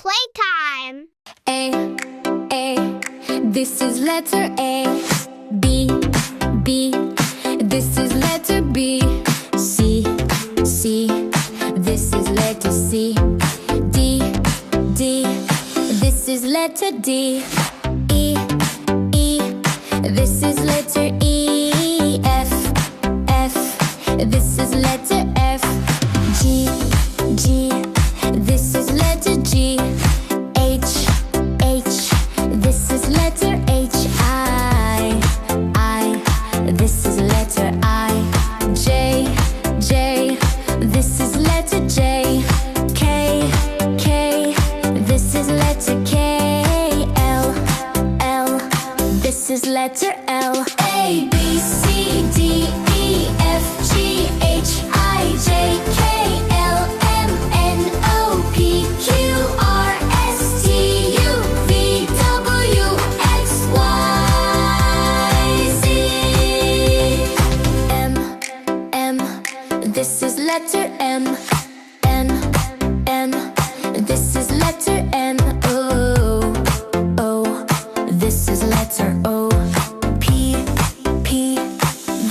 Playtime. A, this is letter A. B, this is letter B. C, this is letter C. D, this is letter D. E, this is letter E. F, this is letter F. G, this is letter G. H, this is letter H. I, this is letter I. J, this is letter J. K, this is letter K. L, this is letter L. A, B, C, D, E, F, G, H, I, J, K, L, M, N, O, P, Q, R, S, T, U, V, W, X, Y, Z. M, this is letter M. N, this is letter N. O, this is letter O. P,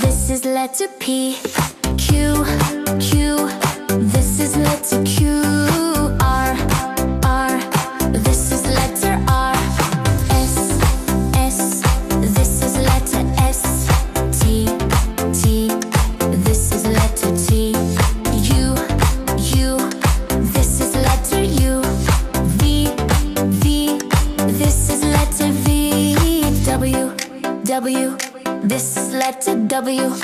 this is letter P. Q, this is letter Q. R, this is letter R. S, this is letter S. T, this is letter T. U, this is letter U. V, this is letter V. W, this is letter W.